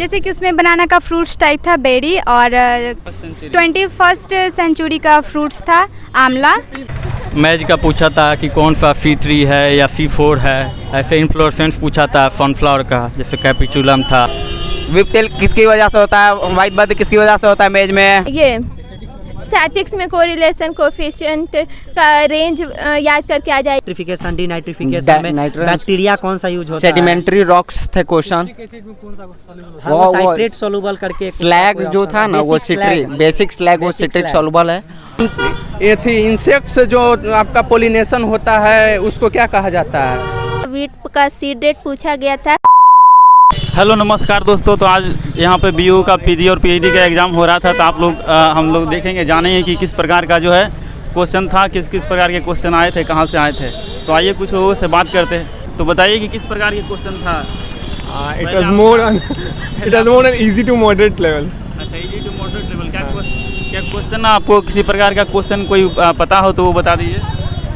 जैसे कि उसमें बनाना का फ्रूट्स टाइप था बेरी, और 21st सेंचुरी का फ्रूट्स था आंवला। मैज का पूछा था कि कौन सा C3 है या C4 है। ऐसे इन्फ्लोरेसेंस पूछा था सनफ्लावर का, जैसे कैपिचुलम था। विप टेल किसकी वजह से होता है, वाइट बर्थ किसकी वजह से होता है मेज में। ये स्टैटिक्स में कोरिलेशन कोफिशिएंट का रेंज याद करके आ जाए। नाइट्रिफिकेशन डीनाइट्रिफिकेशन में बैक्टीरिया कौन सा यूज होता है। सेडिमेंट्री रॉक्स थे क्वेश्चन। वो साइट्रेट सोलुबल करके स्लैग जो था ना वो सिट्रिक, बेसिक स्लैग वो सिट्रिक सोलुबल है। ये थी इंसेक्ट्स जो आपका पोलिनेशन होता है उसको क्या कहा जाता है। वीट का सीड रेट पूछा गया था। हेलो नमस्कार दोस्तों, तो आज यहाँ पे BU का PG और PhD का एग्ज़ाम हो रहा था। तो आप लोग हम लोग देखेंगे, जानेंगे कि किस प्रकार का जो है क्वेश्चन था, किस किस प्रकार के क्वेश्चन आए थे, कहाँ से आए थे। तो आइए कुछ लोगों से बात करते हैं। तो बताइए कि किस प्रकार के क्वेश्चन था। It was more on easy to moderate level. अच्छा, इजी टू मॉडरेट लेवल। क्या क्वेश्चन आपको किसी प्रकार का क्वेश्चन कोई पता हो तो वो बता दीजिए।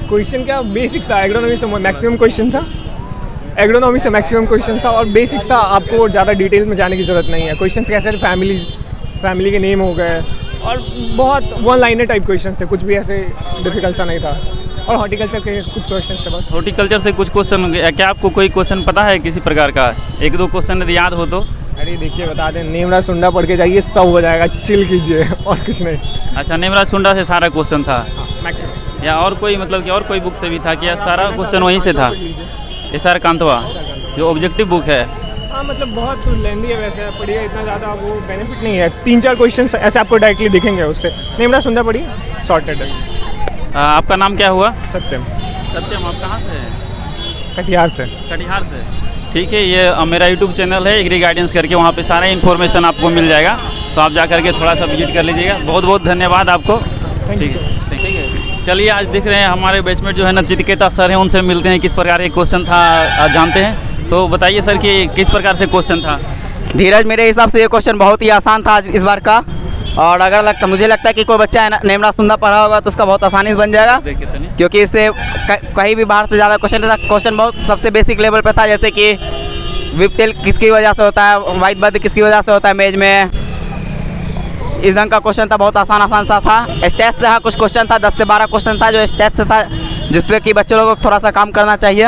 क्वेश्चन क्या बेसिक्स था, एग्रोनॉमी से मैक्सिमम क्वेश्चन था। एग्रोनॉमी से मैक्सिमम क्वेश्चन था और बेसिक्स था, आपको ज़्यादा डिटेल में जाने की ज़रूरत नहीं है। क्वेश्चंस कैसे थे, फैमिली के नेम हो गए और बहुत वन लाइनर टाइप क्वेश्चंस थे, कुछ भी ऐसे डिफिकल्ट सा नहीं था। और हॉर्टिकल्चर के कुछ क्वेश्चंस थे बस। हॉर्टिकल्चर से कुछ क्वेश्चन, क्या आपको कोई क्वेश्चन पता है किसी प्रकार का? एक दो क्वेश्चन यदि याद हो तो। अरे देखिए बता दें, नेमराज सुंडा पढ़ के जाइए, सब हो जाएगा, चिल कीजिए और कुछ नहीं। अच्छा, नेमराज सुंडा से सारा क्वेश्चन था मैक्सिमम। या और कोई मतलब कि और कोई बुक से भी था कि सारा क्वेश्चन वहीं से था? SR कांतवा जो ऑब्जेक्टिव बुक है। हाँ, मतलब बहुत लेंदी है वैसे, पढ़िए, इतना ज़्यादा वो बेनिफिट नहीं है। 3-4 क्वेश्चन ऐसे आपको डायरेक्टली दिखेंगे उससे। नेमराज सुंडा पढ़िए, सॉर्टेड है। आपका नाम क्या हुआ? सत्यम। सत्यम, आप कहाँ से हैं? कटिहार से। कटिहार से, ठीक है। ये मेरा यूट्यूब चैनल है एग्री गाइडेंस करके, वहाँ पे सारा इन्फॉर्मेशन आपको मिल जाएगा। तो आप जा करके थोड़ा सा विजिट कर लीजिएगा। बहुत बहुत धन्यवाद आपको। ठीक है, चलिए आज देख रहे हैं हमारे बैचमेट जो है नचिकेता सर हैं, उनसे मिलते हैं, किस प्रकार के क्वेश्चन था जानते हैं। तो बताइए सर कि किस प्रकार से क्वेश्चन था। धीरज, मेरे हिसाब से ये क्वेश्चन बहुत ही आसान था इस बार का। और अगर मुझे लगता है कि कोई बच्चा नेमराज सुंडा पढ़ा होगा तो उसका बहुत आसानी से बन जाएगा, क्योंकि इससे कहीं भी बाहर से ज़्यादा क्वेश्चन था। क्वेश्चन बहुत सबसे बेसिक लेवल पे था, जैसे कि विप टेल किसकी वजह से होता है, वाइट बर्थ किसकी वजह से होता है मेज में। इस ढंग का क्वेश्चन था, बहुत आसान सा था। स्टेट से कुछ क्वेश्चन था, 10 से 12 क्वेश्चन था जो स्टेट से था, जिसपे कि बच्चे लोगों को थोड़ा सा काम करना चाहिए।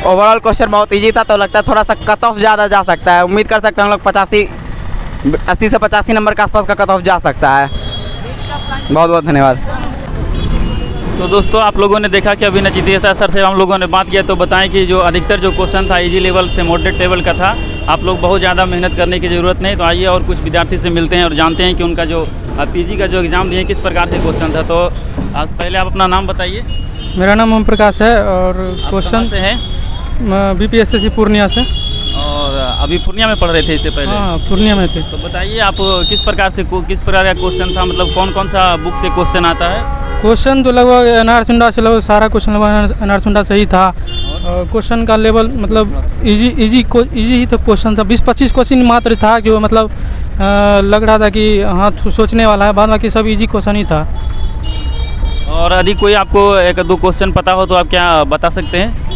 ओवरऑल क्वेश्चन बहुत ईजी था, तो लगता है थोड़ा सा कट ऑफ ज़्यादा जा सकता है। उम्मीद कर सकते हैं हम लोग 80 से 85 नंबर के आसपास का कट ऑफ जा सकता है। बहुत बहुत धन्यवाद। तो दोस्तों, आप लोगों ने देखा कि अभी नचिकेता सर से हम लोगों ने बात किया, तो बताएं कि जो अधिकतर जो क्वेश्चन था इजी लेवल से मॉडरेट लेवल का था। आप लोग बहुत ज़्यादा मेहनत करने की ज़रूरत नहीं। तो आइए और कुछ विद्यार्थी से मिलते हैं और जानते हैं कि उनका जो PG का जो एग्ज़ाम दिए किस प्रकार से क्वेश्चन था। तो पहले आप अपना नाम बताइए। मेरा नाम ओम प्रकाश है और क्वेश्चन से है BPSC पूर्णिया से। और अभी पूर्णिया में पढ़ रहे थे इससे पहले? हाँ, पूर्णिया में थे। तो बताइए आप किस प्रकार का क्वेश्चन था, मतलब कौन कौन सा बुक से क्वेश्चन आता है? क्वेश्चन तो लगभग NR सुंडा से लगभग सारा क्वेश्चन लगभग NR सुंडा से ही था। क्वेश्चन का लेवल मतलब इजी ही तो क्वेश्चन था। 20-25 क्वेश्चन मात्र था कि वो मतलब लग रहा था कि हाँ सोचने वाला है, बाद बाकी सब इजी क्वेश्चन ही था। और यदि कोई आपको 1-2 क्वेश्चन पता हो तो आप क्या बता सकते हैं?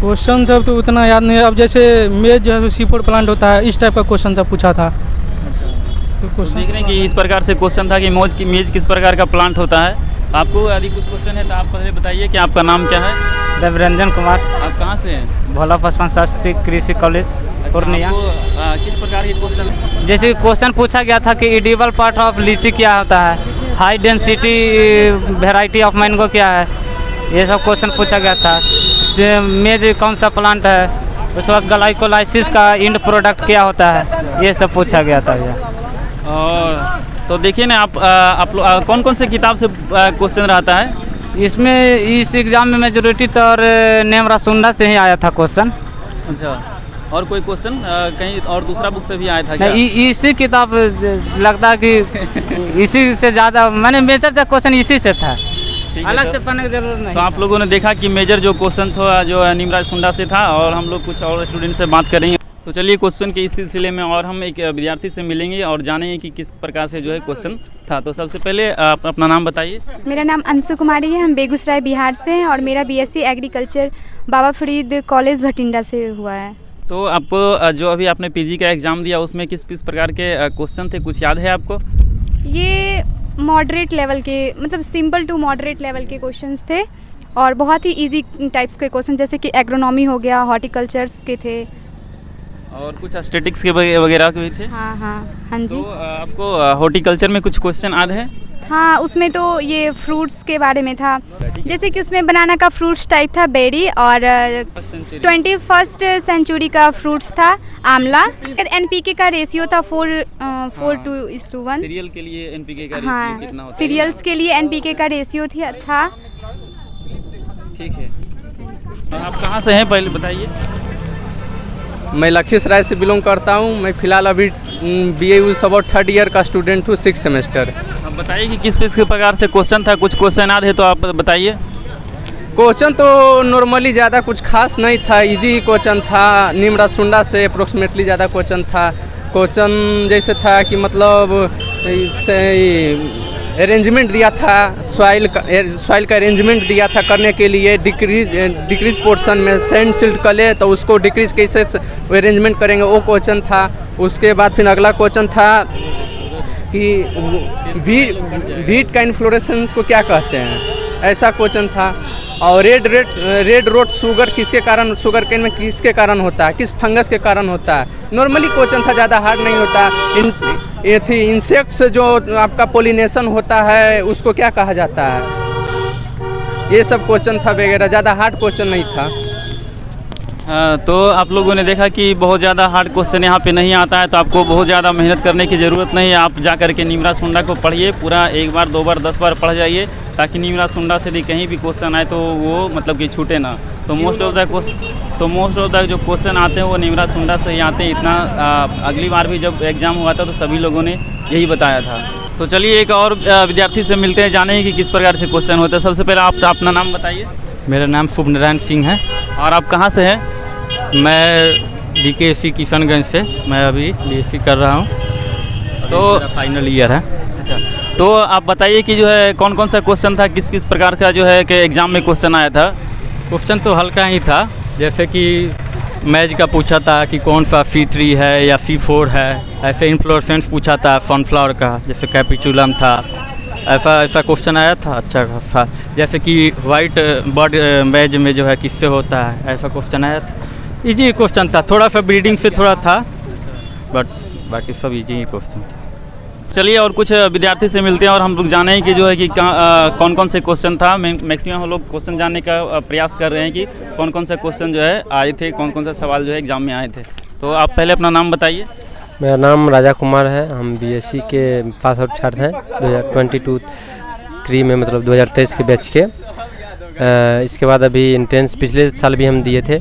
क्वेश्चन सब तो उतना याद नहीं है। अब जैसे मेज जो है C4 प्लांट होता है, इस टाइप का क्वेश्चन था पूछा था। तो देख रहे हैं कि इस प्रकार से क्वेश्चन था कि मेज किस प्रकार का प्लांट होता है। आपको यदि कुछ क्वेश्चन है तो आप पहले बताइए कि आपका नाम क्या है? देवरंजन कुमार। आप कहाँ से हैं? भोला पासवान शास्त्री कृषि कॉलेज पूर्णिया। किस प्रकार के क्वेश्चन? जैसे क्वेश्चन पूछा गया था कि एडिबल पार्ट ऑफ लीची क्या होता है, high density variety of mango क्या है, ये सब क्वेश्चन पूछा गया था। मेज कौन सा प्लांट है, उस वक्त ग्लाइकोलाइसिस का इंड प्रोडक्ट क्या होता है, ये सब पूछा गया था। और तो देखिए ना आप कौन कौन से किताब से क्वेश्चन रहता है इसमें? इस एग्ज़ाम में मेजोरिटी तो और नेमराज सुंडा से ही आया था क्वेश्चन। अच्छा, और कोई क्वेश्चन कहीं और दूसरा बुक से भी आया था क्या? इसी किताब लगता है कि इसी से ज़्यादा मैंने मेजर क्वेश्चन इसी से था, अलग से पढ़ने की जरूरत नहीं। तो आप लोगों ने देखा कि मेजर जो क्वेश्चन था जो नेमराज सुंडा से था, और हम लोग कुछ और स्टूडेंट से बात करेंगे। तो चलिए क्वेश्चन के इस सिलसिले में और हम एक विद्यार्थी से मिलेंगे और जानेंगे कि किस प्रकार से जो है क्वेश्चन था। तो सबसे पहले आप अपना नाम बताइए। मेरा नाम अंशु कुमारी है, हम बेगूसराय बिहार से हैं और मेरा BSc एग्रीकल्चर बाबा फरीद कॉलेज भटिंडा से हुआ है। तो आपको जो अभी आपने पीजी का एग्ज़ाम दिया उसमें किस किस प्रकार के क्वेश्चन थे, कुछ याद है आपको? ये मॉडरेट लेवल के, मतलब सिंपल टू मॉडरेट लेवल के क्वेश्चंस थे और बहुत ही इजी टाइप्स के क्वेश्चन, जैसे कि एग्रोनॉमी हो गया, हॉर्टिकल्चर्स के थे और कुछ स्टैटिक्स के वगैरह के भी थे। हाँ जी। तो आपको हॉर्टिकल्चर में कुछ क्वेश्चन याद है? हाँ, उसमें तो ये फ्रूट्स के बारे में था, जैसे कि उसमें बनाना का फ्रूट्स टाइप था बेरी, और 21st सेंचुरी का फ्रूट्स था आंवला। एनपीके का रेशियो था 4:1। सीरियल के लिए एनपीके का रेशियो हाँ, कितना होता है? सीरियल्स के लिए एनपीके का रेशियो था। ठीक है। आप कहाँ से हैं पहले बताइए? मैं लखीसराय से बिलोंग करता हूँ। मैं फ़िलहाल अभी BA सबॉट 3rd ईयर का स्टूडेंट हूँ, 6th सेमेस्टर। आप बताइए कि किस किस प्रकार से क्वेश्चन था, कुछ क्वेश्चन याद है तो आप बताइए। क्वेश्चन तो नॉर्मली ज़्यादा कुछ खास नहीं था, इजी क्वेश्चन था। निम्रा सुंडा से अप्रोक्सीमेटली ज़्यादा क्वेश्चन था। क्वेश्चन जैसे था कि मतलब अरेंजमेंट दिया था, सॉइल का अरेंजमेंट दिया था करने के लिए। डिक्रीज पोर्शन में सैंड सिल्ट कले तो उसको डिक्रीज कैसे अरेंजमेंट करेंगे, वो क्वेश्चन था। उसके बाद फिर अगला क्वेश्चन था कि वीट का इन्फ्लोरेसेंस को क्या कहते हैं, ऐसा क्वेश्चन था। और रेड रोट शुगर किसके कारण, शुगर केन में किसके कारण होता है, किस फंगस के कारण होता है। नॉर्मली क्वेश्चन था, ज़्यादा हार्ड नहीं होता। ये थी इंसेक्ट से जो आपका पोलिनेशन होता है उसको क्या कहा जाता है, ये सब क्वेश्चन था वगैरह, ज़्यादा हार्ड क्वेश्चन नहीं था। तो आप लोगों ने देखा कि बहुत ज़्यादा हार्ड क्वेश्चन यहाँ पे नहीं आता है, तो आपको बहुत ज़्यादा मेहनत करने की ज़रूरत नहीं है। आप जा कर के निम्रा सुंडा को पढ़िए, पूरा 1 बार 2 बार 10 बार पढ़ जाइए, ताकि निम्रा सुंडा से यदि कहीं भी क्वेश्चन आए तो वो मतलब कि छूटे ना। तो मोस्ट ऑफ द जो क्वेश्चन आते हैं वो निम्रा सुंडा से ही आते हैं। इतना अगली बार भी जब एग्ज़ाम हुआ था तो सभी लोगों ने यही बताया था। तो चलिए एक और विद्यार्थी से मिलते हैं, जाने कि किस प्रकार से क्वेश्चन होते हैं। सबसे पहले आप अपना नाम बताइए। मेरा नाम शुभ नारायण सिंह है और आप कहाँ से हैं? मैं BKC किशनगंज से, मैं अभी BSc कर रहा हूँ, तो फाइनल ईयर है। अच्छा, तो आप बताइए कि जो है कौन कौन सा क्वेश्चन था, किस किस प्रकार का जो है कि एग्ज़ाम में क्वेश्चन आया था? क्वेश्चन तो हल्का ही था, जैसे कि मैज का पूछा था कि कौन सा C3 है या C4 है। ऐसे इन्फ्लोरेसेंस पूछा था सनफ्लावर का, जैसे कैपिचुलम था, ऐसा क्वेश्चन आया था अच्छा खासा। जैसे कि वाइट बर्ड मैज में जो है किससे होता है, ऐसा क्वेश्चन आया था। इजी क्वेश्चन था, थोड़ा सा ब्रीडिंग से थोड़ा था, बट बाकी सब इजी क्वेश्चन था। चलिए और कुछ विद्यार्थी से मिलते हैं और हम लोग जाने कि जो है कि कौन कौन से क्वेश्चन था। मैक्सिमम हम लोग क्वेश्चन जानने का प्रयास कर रहे हैं कि कौन कौन सा क्वेश्चन जो है आए थे, कौन कौन सा सवाल जो है एग्ज़ाम में आए थे। तो आप पहले अपना नाम बताइए। मेरा नाम राजा कुमार है। हम BSc के पास आउट छात्र हैं 2022-23 में, मतलब 2023 के बैच के। इसके बाद अभी एंट्रेंस पिछले साल भी हम दिए थे,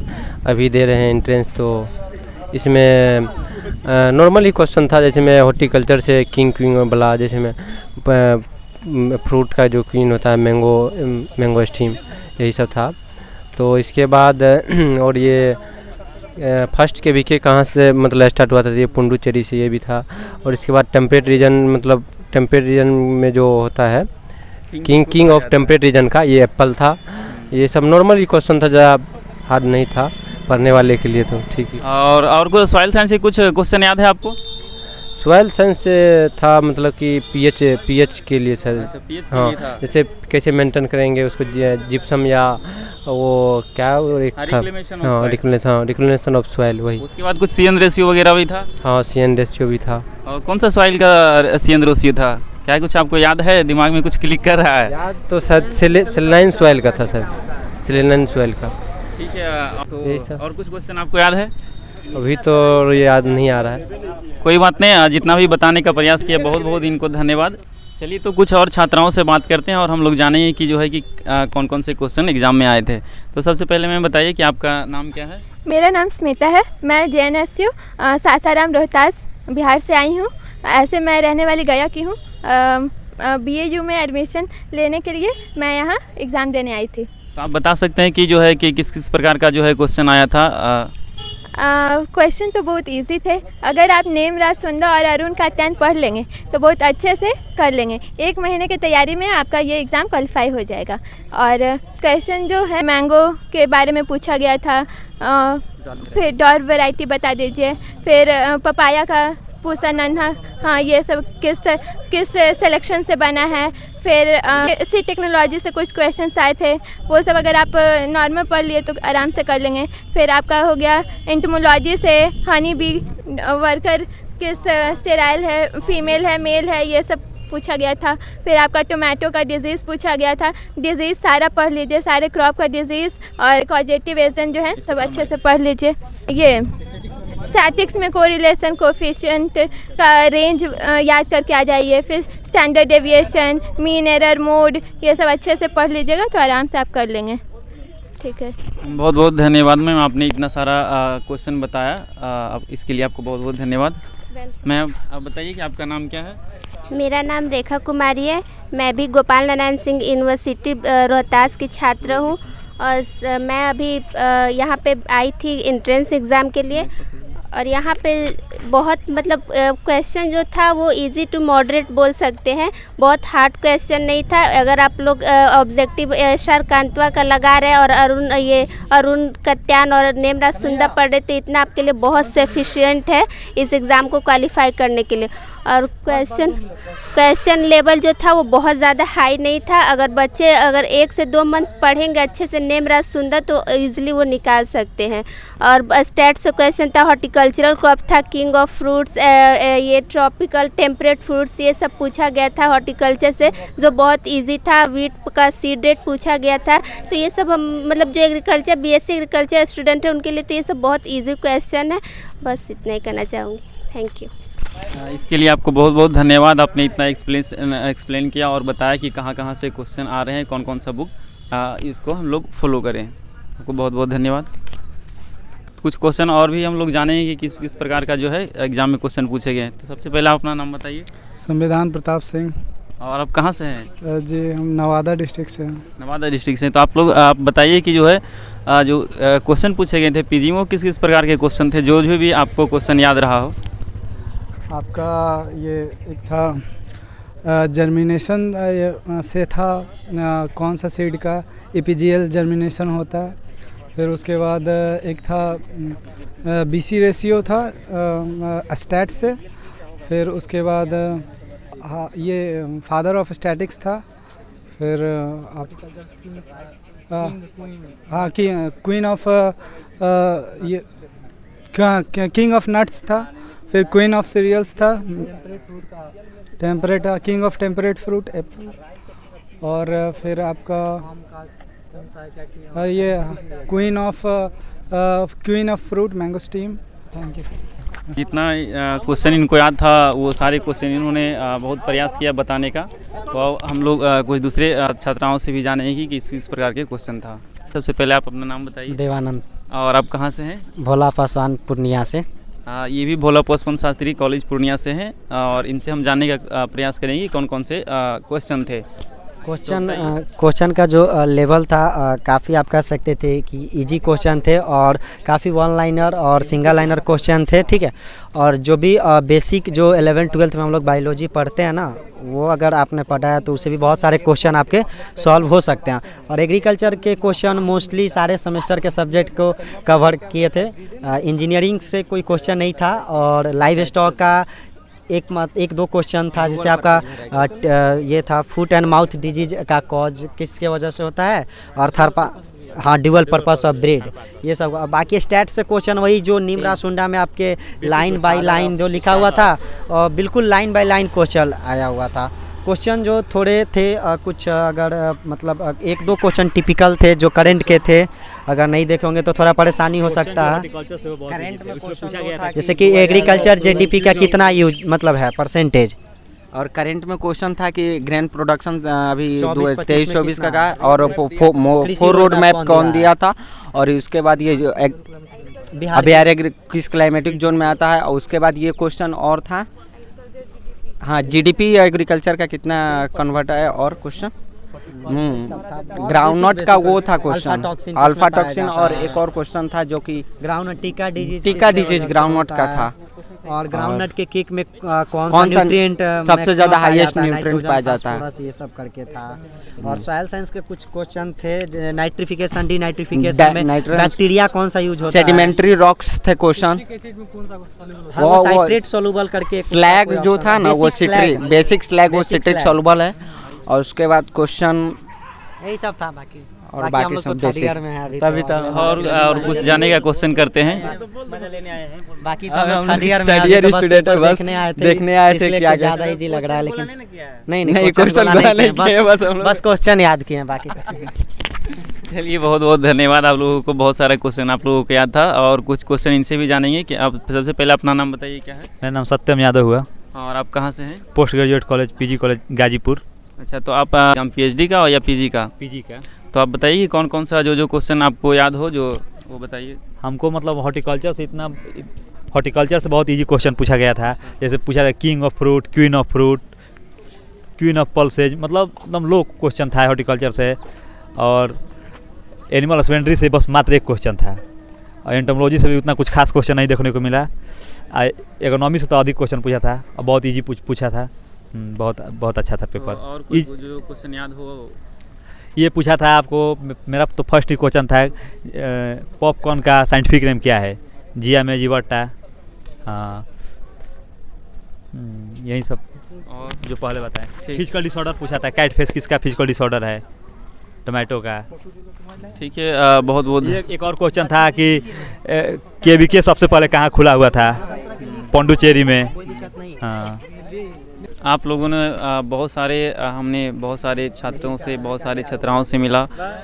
अभी दे रहे हैं एंट्रेंस। तो इसमें नॉर्मल ही क्वेश्चन था, जैसे मैं हॉर्टिकल्चर से क्वीन वाला, जैसे मैं फ्रूट का जो क्वीन होता है मैंगो स्टीम, यही सब था। तो इसके बाद और ये फर्स्ट के BK कहाँ से मतलब स्टार्ट हुआ था, ये पुंडुचेरी से, ये भी था। और इसके बाद टेम्परेट रीजन, मतलब टेम्परेट रीजन में जो होता है किंग ऑफ टेम्परेट रीजन का, ये एप्पल था। ये सब नॉर्मल ही क्वेश्चन था, ज़्यादा हार्ड नहीं था पढ़ने वाले के लिए, तो ठीक है। और कुछ सॉइल साइंस से कुछ क्वेश्चन याद है आपको? सॉइल साइंस से था, मतलब कि पीएच के लिए सर। अच्छा, हाँ, जैसे कैसे मेंटेन करेंगे उसको, जिप्सम या वो क्या एक था, रिक्लेमेशन ऑफ सॉइल, वही। उसके बाद कुछ CN रेशियो वगैरह भी था। हाँ, CN रेशियो भी था। और कौन सा सॉइल का CN रेशियो था, क्या कुछ आपको याद है? दिमाग में कुछ क्लिक कर रहा है? याद तो सर सेलेनाइन सॉइल का था सर, सेलेनाइन सॉइल का। ठीक है, तो और कुछ क्वेश्चन आपको याद है? अभी तो याद नहीं आ रहा है। कोई बात नहीं, जितना भी बताने का प्रयास किया बहुत बहुत इनको धन्यवाद। चलिए तो कुछ और छात्राओं से बात करते हैं और हम लोग जानेंगे कि जो है कि कौन कौन से क्वेश्चन एग्जाम में आए थे। तो सबसे पहले मैं बताइए कि आपका नाम क्या है? मेरा नाम स्मिता है। मैं JNSU सासाराम रोहतास बिहार से आई हूँ। ऐसे मैं रहने वाली गया की हूँ। BAU में एडमिशन लेने के लिए मैं यहाँ एग्ज़ाम देने आई थी। तो आप बता सकते हैं कि जो है कि किस किस प्रकार का जो है क्वेश्चन आया था? क्वेश्चन तो बहुत इजी थे। अगर आप नेम, राज, सुंदर और अरुण का 10 पढ़ लेंगे तो बहुत अच्छे से कर लेंगे। 1 महीने की तैयारी में आपका ये एग्ज़ाम क्वालिफाई हो जाएगा। और क्वेश्चन जो है मैंगो के बारे में पूछा गया था, फिर डॉर वैरायटी बता दीजिए, फिर पपाया का पूछा नन्हा, हाँ ये सब किस सिलेक्शन से बना है। फिर इसी टेक्नोलॉजी से कुछ क्वेश्चंस आए थे, वो सब अगर आप नॉर्मल पढ़ लिए तो आराम से कर लेंगे। फिर आपका हो गया एंटोमोलॉजी से हनी बी वर्कर किस स्टेराइल है, फीमेल है, मेल है, ये सब पूछा गया था। फिर आपका टोमेटो का डिजीज़ पूछा गया था। डिजीज़ सारा पढ़ लीजिए, सारे क्रॉप का डिजीज़ और कॉजेटिव एजेंट जो है सब अच्छे से पढ़ लीजिए। ये स्टैटिक्स में कोरिलेशन कोफिशिएंट का रेंज याद करके आ जाइए। फिर standard deviation, mean error mode, ये सब अच्छे से पढ़ लीजिएगा तो आराम से आप कर लेंगे। ठीक है, बहुत बहुत धन्यवाद मैम, आपने इतना सारा क्वेश्चन बताया, अब इसके लिए आपको बहुत बहुत धन्यवाद। मैम आप बताइए कि आपका नाम क्या है? मेरा नाम रेखा कुमारी है। मैं भी गोपाल नारायण सिंह यूनिवर्सिटी रोहतास की छात्र हूँ और मैं अभी यहाँ पे आई थी एंट्रेंस एग्ज़ाम के लिए। और यहाँ पे बहुत मतलब क्वेश्चन जो था वो इजी टू मॉडरेट बोल सकते हैं, बहुत हार्ड क्वेश्चन नहीं था। अगर आप लोग ऑब्जेक्टिव शर कांतवा का लगा रहे और अरुण कत्यान और नेमराज सुंदर पढ़ रहे तो इतना आपके लिए बहुत सफिशिएंट है इस एग्ज़ाम को क्वालिफाई करने के लिए। और क्वेश्चन लेवल जो था वो बहुत ज़्यादा हाई नहीं था। अगर बच्चे 1 से 2 मंथ पढ़ेंगे अच्छे से नेमराज सुंदर तो ईजिली वो निकाल सकते हैं। और स्टैट से क्वेश्चन था, हॉर्टिकल्चरल क्रॉप था, किंग ऑफ फ्रूट्स, ये ट्रॉपिकल टेम्परेट फ्रूट्स, ये सब पूछा गया था हॉर्टिकल्चर से जो बहुत इजी था। वीट का सीड रेट पूछा गया था। तो ये सब हम मतलब जो एग्रीकल्चर बीएससी एग्रीकल्चर स्टूडेंट है उनके लिए तो ये सब बहुत इजी क्वेश्चन है। बस इतना ही कहना चाहूँगी। Thank you. इसके लिए आपको बहुत बहुत धन्यवाद, आपने इतना एक्सप्लेन किया और बताया कि कहाँ कहाँ से क्वेश्चन आ रहे हैं, कौन कौन सा बुक इसको हम लोग फॉलो करें। आपको बहुत बहुत धन्यवाद। कुछ क्वेश्चन और भी हम लोग जानेंगे कि किस प्रकार का जो है एग्ज़ाम में क्वेश्चन पूछे गए। तो सबसे पहले अपना नाम बताइए। संविधान प्रताप सिंह। और आप कहाँ से हैं? जी हम नवादा डिस्ट्रिक्ट से हैं। नवादा डिस्ट्रिक्ट से। तो आप बताइए कि जो है जो क्वेश्चन पूछे गए थे पीजी में किस प्रकार के क्वेश्चन थे, जो भी आपको क्वेश्चन याद रहा हो? आपका ये एक था जर्मिनेशन से था, कौन सा सीड का एपीजीएल जर्मिनेशन होता है। फिर उसके बाद एक था बीसी रेशियो था स्टैट से। फिर उसके बाद हाँ ये फादर ऑफ स्टैटिक्स था। फिर आप हाँ क्वीन ऑफ ये किंग ऑफ नट्स था। फिर क्वीन ऑफ सीरियल्स था, temperate king of temperate fruit. और फिर आपका ये queen of fruit mango steam. Thank you. जितना क्वेश्चन इनको याद था वो सारे क्वेश्चन इन्होंने बहुत प्रयास किया बताने का। तो हम लोग कुछ दूसरे छात्राओं से भी जानेंगे कि किस प्रकार के क्वेश्चन था। सबसे पहले आप अपना नाम बताइए। देवानंद। और आप कहाँ से हैं? भोला पासवान पूर्णिया से। ये भी भोला पासवान शास्त्री कॉलेज पूर्णिया से हैं और इनसे हम जानने का प्रयास करेंगे कौन कौन से क्वेश्चन थे। क्वेश्चन का जो लेवल था काफ़ी आप कह सकते थे कि इजी क्वेश्चन थे और काफ़ी वन लाइनर और सिंगल लाइनर क्वेश्चन थे। ठीक है, और जो भी बेसिक जो 11-12 में हम लोग बायोलॉजी पढ़ते हैं ना, वो अगर आपने पढ़ा है तो उससे भी बहुत सारे क्वेश्चन आपके सॉल्व हो सकते हैं। और एग्रीकल्चर के क्वेश्चन मोस्टली सारे सेमेस्टर के सब्जेक्ट को कवर किए थे। इंजीनियरिंग से कोई क्वेश्चन नहीं था। और लाइव स्टॉक का एक दो क्वेश्चन था, जैसे आपका ये था फुट एंड माउथ डिजीज का कॉज किसके वजह से होता है, और हाँ ड्यूअल पर्पस ऑफ ब्रीड, ये सब। बाकी स्टैट से क्वेश्चन वही जो नेमराज सुंदर में आपके लाइन बाय लाइन जो लिखा हुआ था, और बिल्कुल लाइन बाय लाइन क्वेश्चन आया हुआ था। क्वेश्चन जो थोड़े थे कुछ अगर मतलब 1-2 क्वेश्चन टिपिकल थे जो करंट के थे, अगर नहीं देखे होंगे तो थोड़ा परेशानी हो सकता है। करंट में क्वेश्चन जैसे कि एग्रीकल्चर जीडीपी का कितना यूज मतलब है परसेंटेज। और करंट में क्वेश्चन था कि ग्रैंड प्रोडक्शन अभी 23-24 का है, और 4 रोड मैप कौन दिया था, और उसके बाद ये जो बिहार किस क्लाइमेटिक जोन में आता है। और उसके बाद ये क्वेश्चन और था हाँ जीडीपी एग्रीकल्चर का कितना कन्वर्ट है, और क्वेश्चन ग्राउंडनट का वो था क्वेश्चन, अल्फा टॉक्सिन, और एक और क्वेश्चन था जो कि ग्राउंडनट टीका डिजीज ग्राउंडनट का था। और ग्राउंडनट के केक में कौन सा न्यूट्रिएंट सबसे ज़्यादा हाईएस्ट न्यूट्रिएंट पाया जाता है, ये सब करके था। और सॉइल साइंस के कुछ क्वेश्चन थे, नाइट्रिफिकेशन, डीनाइट्रिफिकेशन में बैक्टीरिया कौन सा यूज होता है, सेडिमेंट्री रॉक्स थे क्वेश्चन, वो साइट्रेट सोलुबल करके स्लैग जो था ना वो सिट्रिक, बेसिक स्लैग वो सिट्रिक सोलुबल है। और उसके बाद क्वेश्चन यही सब था, बाकी और बाकी सब बेसिक तभी तो। और कुछ जाने का क्वेश्चन करते हैं, बाकी थर्ड ईयर स्टूडेंट है, बस देखने आए थे क्या ज्यादा इजी लग रहा है, लेकिन नहीं क्वेश्चन बस क्वेश्चन याद किए हैं, बाकी चलिए बहुत बहुत धन्यवाद। आप लोगों को बहुत सारा क्वेश्चन आप लोगों को याद था, और कुछ क्वेश्चन इनसे भी जानेंगे कि आप सबसे पहले अपना नाम बताइए, क्या है? मेरा नाम सत्यम यादव हुआ, और आप कहाँ से हैं? Post graduate college PG college Ghazipur. अच्छा, तो आप पीएचडी का या पीजी का? पीजी का। तो आप बताइए कौन कौन सा जो क्वेश्चन आपको याद हो, जो वो बताइए। हमको मतलब हॉर्टिकल्चर से बहुत इजी क्वेश्चन पूछा गया था। जैसे पूछा था king of fruit, queen of fruit, queen of pulses, मतलब एकदम लो क्वेश्चन था हॉर्टिकल्चर से। और एनिमल हस्बेंड्री से बस मात्र एक क्वेश्चन था, और एंटोमोलॉजी से भी उतना कुछ खास क्वेश्चन नहीं देखने को मिला। इकोनॉमी से तो अधिक क्वेश्चन पूछा था, और बहुत ईजी पूछा था। बहुत अच्छा था पेपर। और कुछ जो क्वेश्चन याद हो? ये पूछा था आपको, मेरा तो फर्स्ट ही क्वेश्चन था, पॉपकॉर्न का साइंटिफिक नेम क्या है? जिया में जीवट्टा। हाँ, यही सब और जो पहले बताएं। फिजिकल डिसऑर्डर पूछा था, कैट फेस किसका फिजिकल डिसऑर्डर है? टोमेटो का। ठीक है, बहुत बहुत। एक और क्वेश्चन था कि केवीके सबसे पहले कहाँ खुला हुआ था? पौंडुचेरी में। हाँ, आप लोगों ने हमने बहुत सारे छात्रों से, बहुत सारे छात्राओं से मिला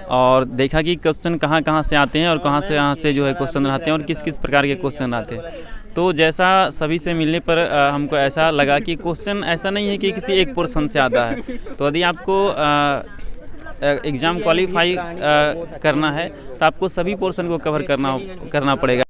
और देखा कि क्वेश्चन कहाँ कहाँ से आते हैं और कहाँ से जो है क्वेश्चन रहते हैं और किस किस प्रकार के क्वेश्चन आते हैं। तो जैसा सभी से मिलने पर हमको ऐसा लगा कि क्वेश्चन ऐसा नहीं है कि किसी एक पोर्शन से आता है। तो यदि आपको एग्ज़ाम क्वालिफाई करना है तो आपको सभी पोर्शन को कवर करना पड़ेगा।